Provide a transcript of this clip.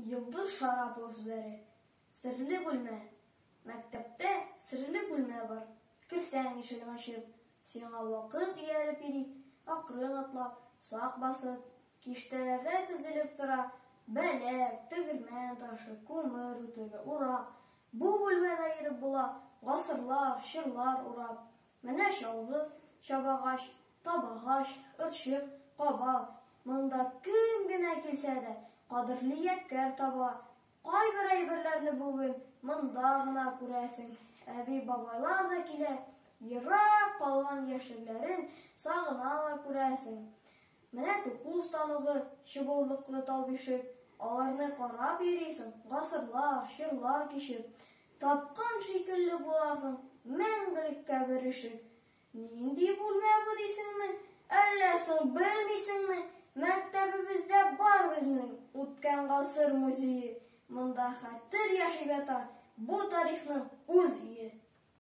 Йылдыз Шарапова сүзләре. Серле бүлмә. Мәктәптә серле бүлмә бар. Керсәң ишеген ачып, сиңа вакыт ияреп йөри, акрын атлап, сак басып, киштәләрдә тезелеп тора, бәләк, тегермән ташы, күмер үтеге, урак. Бу бүлмәдә йөреп була гасырлар, чырлар урап. Менә чалгы, чабагач, табагач, ырчык, кабак. Монда кем генә килсә дә кадерле ядкәр таба. Кайбер әйберләрне бүген монда гына күрәсең. Әби-бабайлар да килә, ерак калган яшьләрен сагына да күрәсең. Менә туку станогы, чыбылдыклы талбишек, аларны карап йөрисең, гасырлар, чырлар кичеп. Тапкан шикелле буласың, мәңгелеккә беришек. Нинди бүлмә бу дисеңме? Әллә соң белмисеңме? Мәктәбебездә бар безнең үткән гасыр музее. Монда хәтер яши ята бу тарихның үз ие.